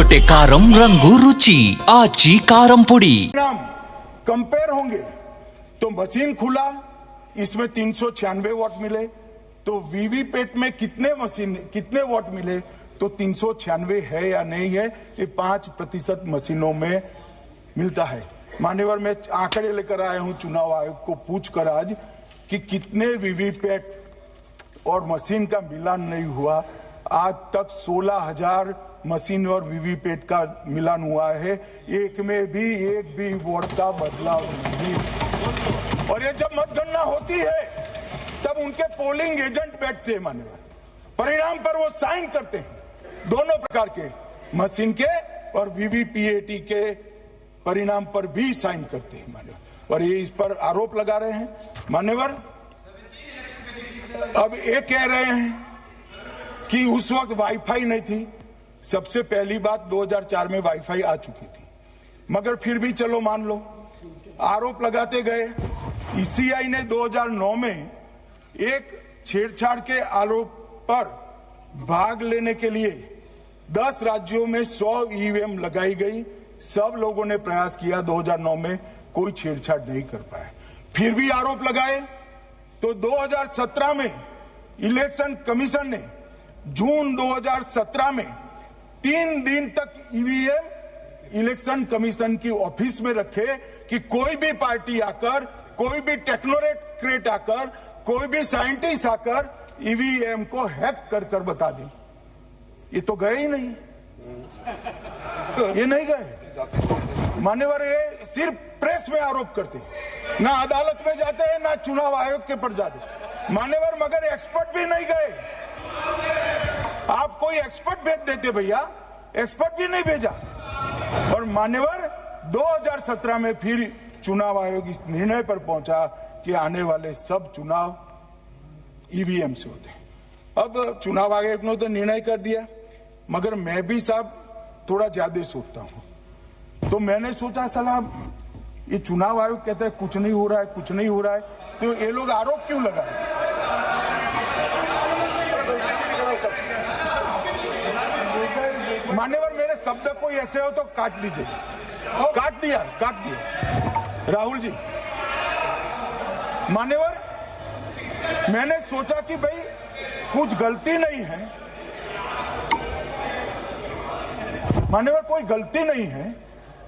ఒకటే కారం రంగు రుచి ఆచి కారం పొడి नाम कंपेयर होंगे तो मशीन खुला, इसमें 396 वोट मिले, तो वीवीपैट में कितने वोट मिले, तो 396 है या नहीं है, ये 5% मशीनों में मिलता है। मान्यवर, मैं आंकड़े लेकर आया हूं चुनाव आयोग को पूछकर आज कि कितने वीवीपैट और मशीन का मिलान नहीं हुआ। आज तक 16,000 मशीन और वीवीपैट का मिलान हुआ है, एक भी वोट का बदलाव नहीं। और ये जब मतगणना होती है तब उनके पोलिंग एजेंट बैठते हैं मान्यवर, परिणाम पर वो साइन करते हैं, दोनों प्रकार के मशीन के और वीवीपैट के परिणाम पर भी साइन करते हैं मान्यवर। और ये इस पर आरोप लगा रहे हैं मान्यवर। अब ये कह रहे हैं कि उस वक्त वाईफाई नहीं थी। सबसे पहली बात, 2004 में वाईफाई आ चुकी थी, मगर फिर भी चलो मान लो, आरोप लगाते गए। ईसीआई ने 2009 में एक छेड़छाड़ के आरोप पर भाग लेने के लिए 10 राज्यों में 100 ईवीएम लगाई गई। सब लोगों ने प्रयास किया, 2009 में कोई छेड़छाड़ नहीं कर पाए, फिर भी आरोप लगाए। तो 2017 में इलेक्शन कमीशन ने जून 2017 में 3 दिन तक ईवीएम इलेक्शन कमीशन की ऑफिस में रखे कि कोई भी पार्टी आकर, कोई भी टेक्नोक्रेट आकर, कोई भी साइंटिस्ट आकर ईवीएम को हैक कर बता दे। ये तो गए ही नहीं, ये नहीं गए मान्यवर। ये सिर्फ प्रेस में आरोप करते, ना अदालत में जाते हैं, ना चुनाव आयोग के पर जाते मान्यवर, मगर एक्सपर्ट भी नहीं गए। आप कोई एक्सपर्ट भेज देते भैया, एक्सपर्ट भी नहीं भेजा। और मान्यवर 2017 में फिर चुनाव आयोग इस निर्णय पर पहुंचा कि आने वाले सब चुनाव ईवीएम से होते हैं। अब चुनाव आयोग ने तो निर्णय कर दिया, मगर मैं भी साहब थोड़ा ज्यादा सोचता हूं। तो मैंने सोचा साला ये चुनाव आयोग कहता है कुछ नहीं हो रहा है, कुछ नहीं हो रहा है, तो ये लोग आरोप क्यों लगा रहे? मान्यवर, मेरे शब्द कोई ऐसे हो तो काट दीजिए। काट दिया राहुल जी। मान्यवर, मैंने सोचा कि भाई कुछ गलती नहीं है, मान्यवर कोई गलती नहीं है,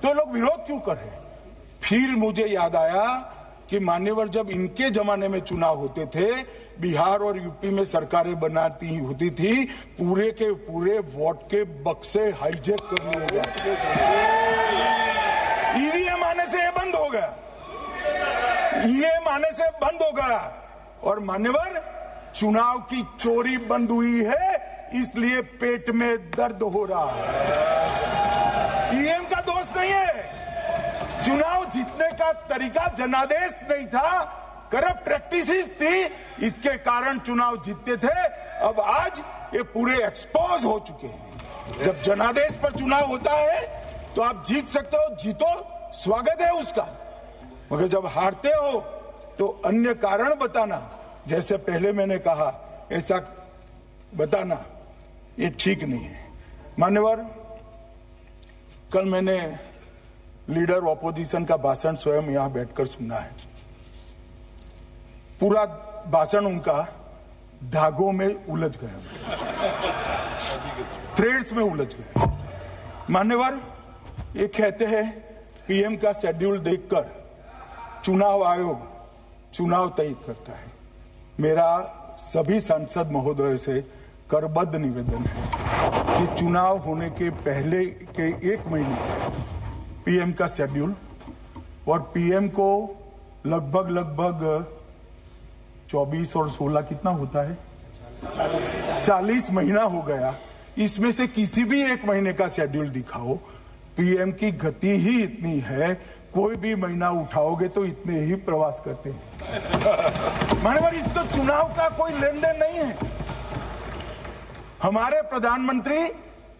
तो लोग विरोध क्यों कर रहे हैं? फिर मुझे याद आया कि मान्यवर जब इनके जमाने में चुनाव होते थे, बिहार और यूपी में सरकारें बनाती होती थी, पूरे के पूरे वोट के बक्से हाईजैक कर लिए जाते। ईवीएम आने से बंद हो गया, ईवीएम आने से बंद हो गया। और मान्यवर चुनाव की चोरी बंद हुई है, इसलिए पेट में दर्द हो रहा है। ईवीएम का दोष नहीं है, चुनाव जीतने का तरीका जनादेश नहीं था, करप्ट प्रैक्टिसेस थी, इसके कारण चुनाव जीतते थे। अब आज ये पूरे एक्सपोज हो चुके हैं। जब जनादेश पर चुनाव होता है तो आप जीत सकते हो, जीतो, स्वागत है उसका, मगर जब हारते हो तो अन्य कारण बताना, जैसे पहले मैंने कहा, ऐसा बताना ये ठीक नहीं है। मान्यवर, कल मैंने लीडर ऑपोजिशन का भाषण स्वयं यहां बैठकर सुना है। पूरा भाषण उनका धागों में उलझ गया, थ्रेड्स में उलझ गया। मान्यवर, ये कहते हैं पीएम का शेड्यूल देखकर चुनाव आयोग चुनाव तय करता है। मेरा सभी सांसद महोदय से करबद्ध निवेदन है कि चुनाव होने के पहले के 1 महीने पीएम का शेड्यूल, और पीएम को लगभग 24 और 16 कितना होता है, 40 महीना हो गया। इसमें से किसी भी 1 महीने का शेड्यूल दिखाओ। पीएम की गति ही इतनी है, कोई भी महीना उठाओगे तो इतने ही प्रवास करते हैं। मानवर, इसको चुनाव का कोई लेन देन नहीं है। हमारे प्रधानमंत्री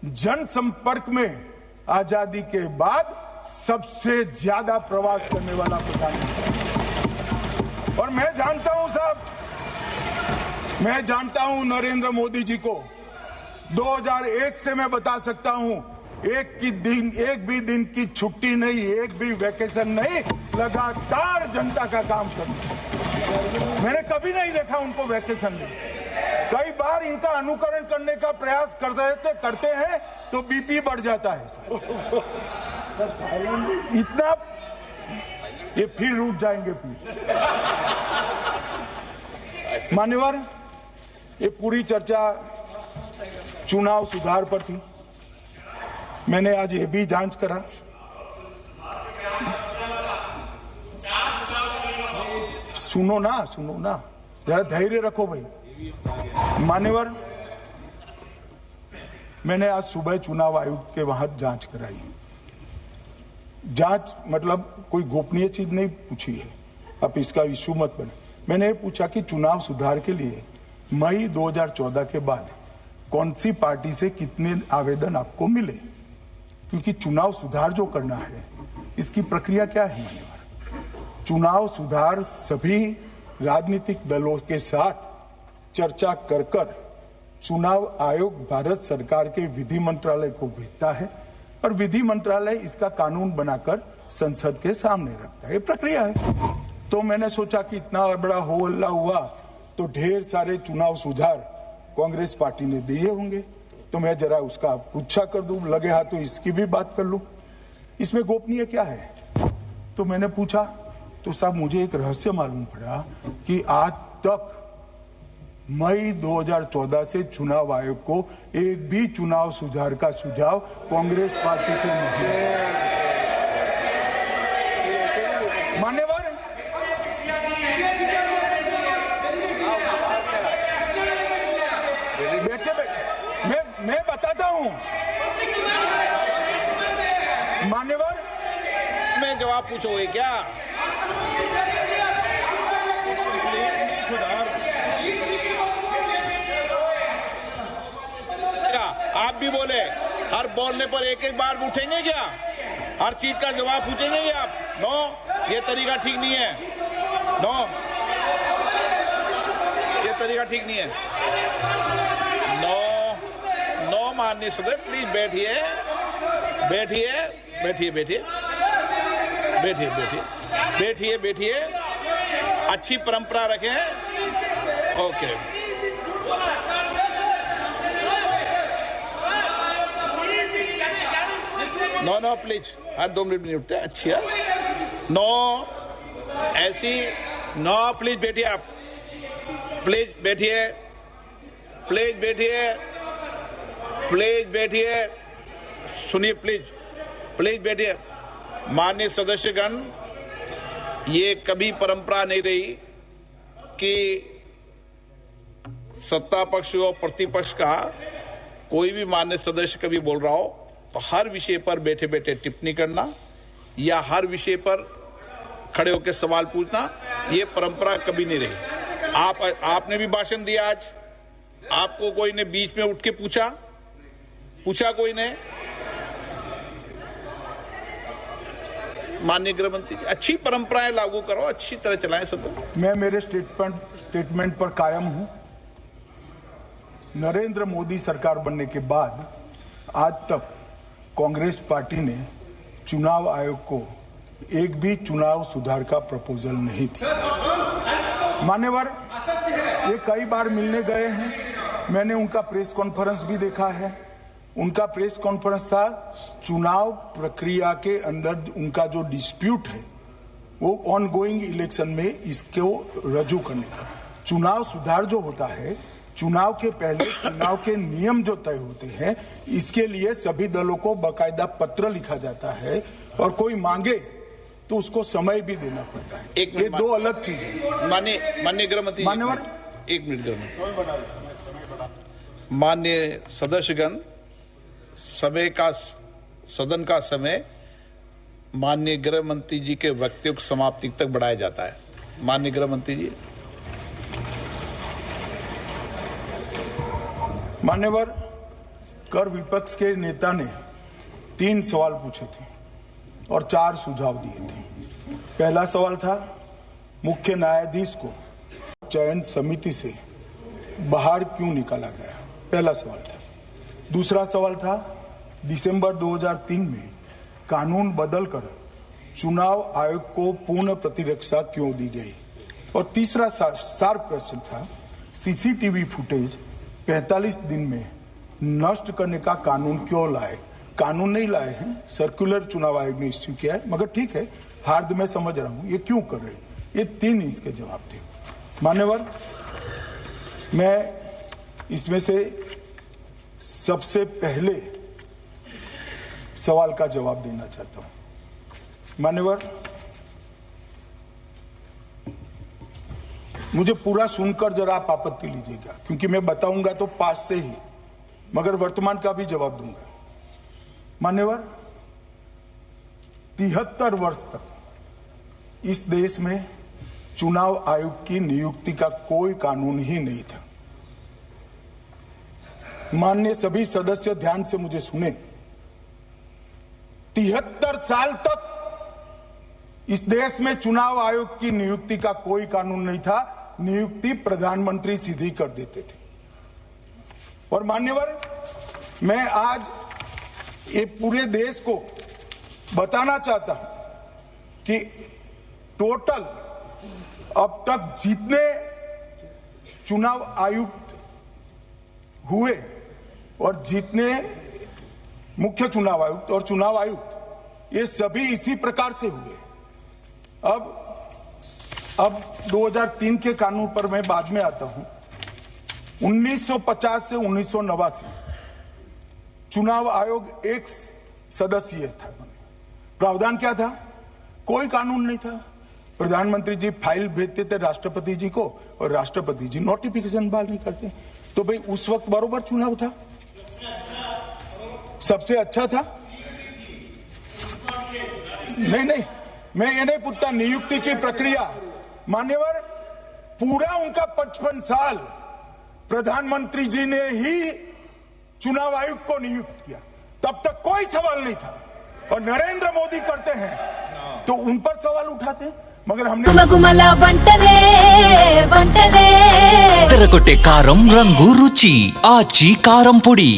जनसंपर्क में आजादी के बाद सबसे ज्यादा प्रवास करने वाला प्रधानमंत्री। और मैं जानता हूं साहब, मैं जानता हूं नरेंद्र मोदी जी को 2001 से मैं बता सकता हूं एक भी दिन की छुट्टी नहीं, एक भी वैकेशन नहीं, लगातार जनता का काम करना। मैंने कभी नहीं देखा उनको वैकेशन में। कई बार इनका अनुकरण करने का प्रयास करते हैं तो बीपी बढ़ जाता है। इतना ये फिर रुक जाएंगे फिर। मान्यवर, ये पूरी चर्चा चुनाव सुधार पर थी। मैंने आज ये भी जांच करा। सुनो ना, जरा धैर्य रखो भाई। मान्यवर, मैंने आज सुबह चुनाव आयुक्त के वहां जांच कराई। जांच मतलब कोई गोपनीय चीज नहीं पूछी है, आप इसका इश्यू मत बने। मैंने ये पूछा कि चुनाव सुधार के लिए मई 2014 के बाद कौन सी पार्टी से कितने आवेदन आपको मिले, क्योंकि चुनाव सुधार जो करना है इसकी प्रक्रिया क्या है। मान्यवर, चुनाव सुधार सभी राजनीतिक दलों के साथ चर्चा कर चुनाव आयोग भारत सरकार के विधि मंत्रालय को भेजता है और विधि मंत्रालय इसका कानून बनाकर संसद के सामने रखता है। ये प्रक्रिया है। तो मैंने सोचा कि इतना बड़ा हो हल्ला हुआ तो ढेर सारे चुनाव सुधार कांग्रेस पार्टी ने दिए होंगे, तो मैं जरा उसका पूछा कर दूं, लगे हाथ तो इसकी भी बात कर लूं। इसमें गोपनीय क्या है? तो मैंने पूछा तो साहब मुझे एक रहस्य मालूम पड़ा कि आज तक मई 2014 से चुनाव आयोग को एक भी चुनाव सुधार का सुझाव कांग्रेस पार्टी से नहीं है। मान्यवर, मैं बताता हूं। मान्यवर, मैं जवाब पूछोगे क्या? आप भी बोले, हर बोलने पर एक एक बार उठेंगे क्या? हर चीज का जवाब पूछेंगे क्या आप? नो, ये तरीका ठीक नहीं है। नो, ये तरीका ठीक नहीं है। नो माननीय सदस्य, प्लीज बैठिए, बैठिए। अच्छी परंपरा रखें। ओके। नो प्लीज, हर 2 मिनट नहीं उठते। अच्छी है। नो, ऐसी नो, प्लीज बैठिए आप। प्लीज बैठिए। सुनिए, प्लीज बैठिए। माननीय सदस्यगण, ये कभी परंपरा नहीं रही कि सत्ता पक्ष और प्रतिपक्ष का कोई भी माननीय सदस्य कभी बोल रहा हो तो हर विषय पर बैठे बैठे टिप्पणी करना या हर विषय पर खड़े होकर सवाल पूछना, ये परंपरा कभी नहीं रही। आपने भी भाषण दिया आज, आपको कोई ने बीच में उठ के पूछा कोई ने? माननीय गृह मंत्री, अच्छी परंपराएं लागू करो, अच्छी तरह चलाएं सदन। मैं मेरे स्टेटमेंट पर कायम हूं। नरेंद्र मोदी सरकार बनने के बाद आज तक कांग्रेस पार्टी ने चुनाव आयोग को एक भी चुनाव सुधार का प्रपोजल नहीं दिया। मान्यवर, ये कई बार मिलने गए हैं, मैंने उनका प्रेस कॉन्फ्रेंस भी देखा है। उनका प्रेस कॉन्फ्रेंस था चुनाव प्रक्रिया के अंदर उनका जो डिस्प्यूट है वो ऑन गोइंग इलेक्शन में इसको रजू करने का। चुनाव सुधार जो होता है, चुनाव के पहले चुनाव के नियम जो तय होते हैं, इसके लिए सभी दलों को बाकायदा पत्र लिखा जाता है और कोई मांगे तो उसको समय भी देना पड़ता है। ये दो अलग चीजें। माननीय गृह मंत्री, मान्यवर, 1 मिनट गृह मंत्री। माननीय सदस्यगण, सदन का समय माननीय गृह मंत्री जी के वक्तव्य समाप्ति तक बढ़ाया जाता है। माननीय गृह मंत्री जी। मान्यवर, कर विपक्ष के नेता ने 3 सवाल पूछे थे और 4 सुझाव दिए थे। पहला सवाल था मुख्य न्यायाधीश को चयन समिति से बाहर क्यों निकाला गया, पहला सवाल था। दूसरा सवाल था दिसंबर 2003 में कानून बदलकर चुनाव आयोग को पूर्ण प्रतिरक्षा क्यों दी गई? और तीसरा शार्प क्वेश्चन था, सीसीटीवी फुटेज 45 दिन में नष्ट करने का कानून क्यों लाए? कानून नहीं लाए हैं, सर्कुलर चुनाव आयोग ने इश्यू किया है, मगर ठीक है, हार्द मैं समझ रहा हूं, ये क्यों कर रहे हैं? ये 3 इसके जवाब थे। मान्यवर, मैं इसमें से सबसे पहले सवाल का जवाब देना चाहता हूं। मान्यवर, मुझे पूरा सुनकर जरा आप आपत्ति लीजिएगा, क्योंकि मैं बताऊंगा तो पास से ही, मगर वर्तमान का भी जवाब दूंगा। मान्यवर, 73 वर्ष तक इस देश में चुनाव आयोग की नियुक्ति का कोई कानून ही नहीं था। माननीय सभी सदस्य ध्यान से मुझे सुने, 73 साल तक इस देश में चुनाव आयोग की नियुक्ति का कोई कानून नहीं था। नियुक्ति प्रधानमंत्री सीधी कर देते थे। और मान्यवर, मैं आज ये पूरे देश को बताना चाहता हूं कि टोटल अब तक जितने चुनाव आयुक्त हुए और जितने मुख्य चुनाव आयुक्त और चुनाव आयुक्त, ये सभी इसी प्रकार से हुए। अब 2003 के कानून पर मैं बाद में आता हूं। 1950 से 1989 चुनाव आयोग एक सदस्यीय था। प्रावधान क्या था? कोई कानून नहीं था। प्रधानमंत्री जी फाइल भेजते थे राष्ट्रपति जी को और राष्ट्रपति जी नोटिफिकेशन बहाल नहीं करते। तो भाई उस वक्त बरोबर चुनाव था, सबसे अच्छा था। नहीं, मैं ये नहीं पूछता नियुक्ति की प्रक्रिया। मान्यवर, पूरा उनका 55 साल प्रधानमंत्री जी ने ही चुनाव आयुक्त को नियुक्त किया, तब तक कोई सवाल नहीं था। और नरेंद्र मोदी करते हैं तो उन पर सवाल उठाते हैं, मगर हमने తెరకొట్టే కారం రంగు రుచి ఆచి కారం పొడి।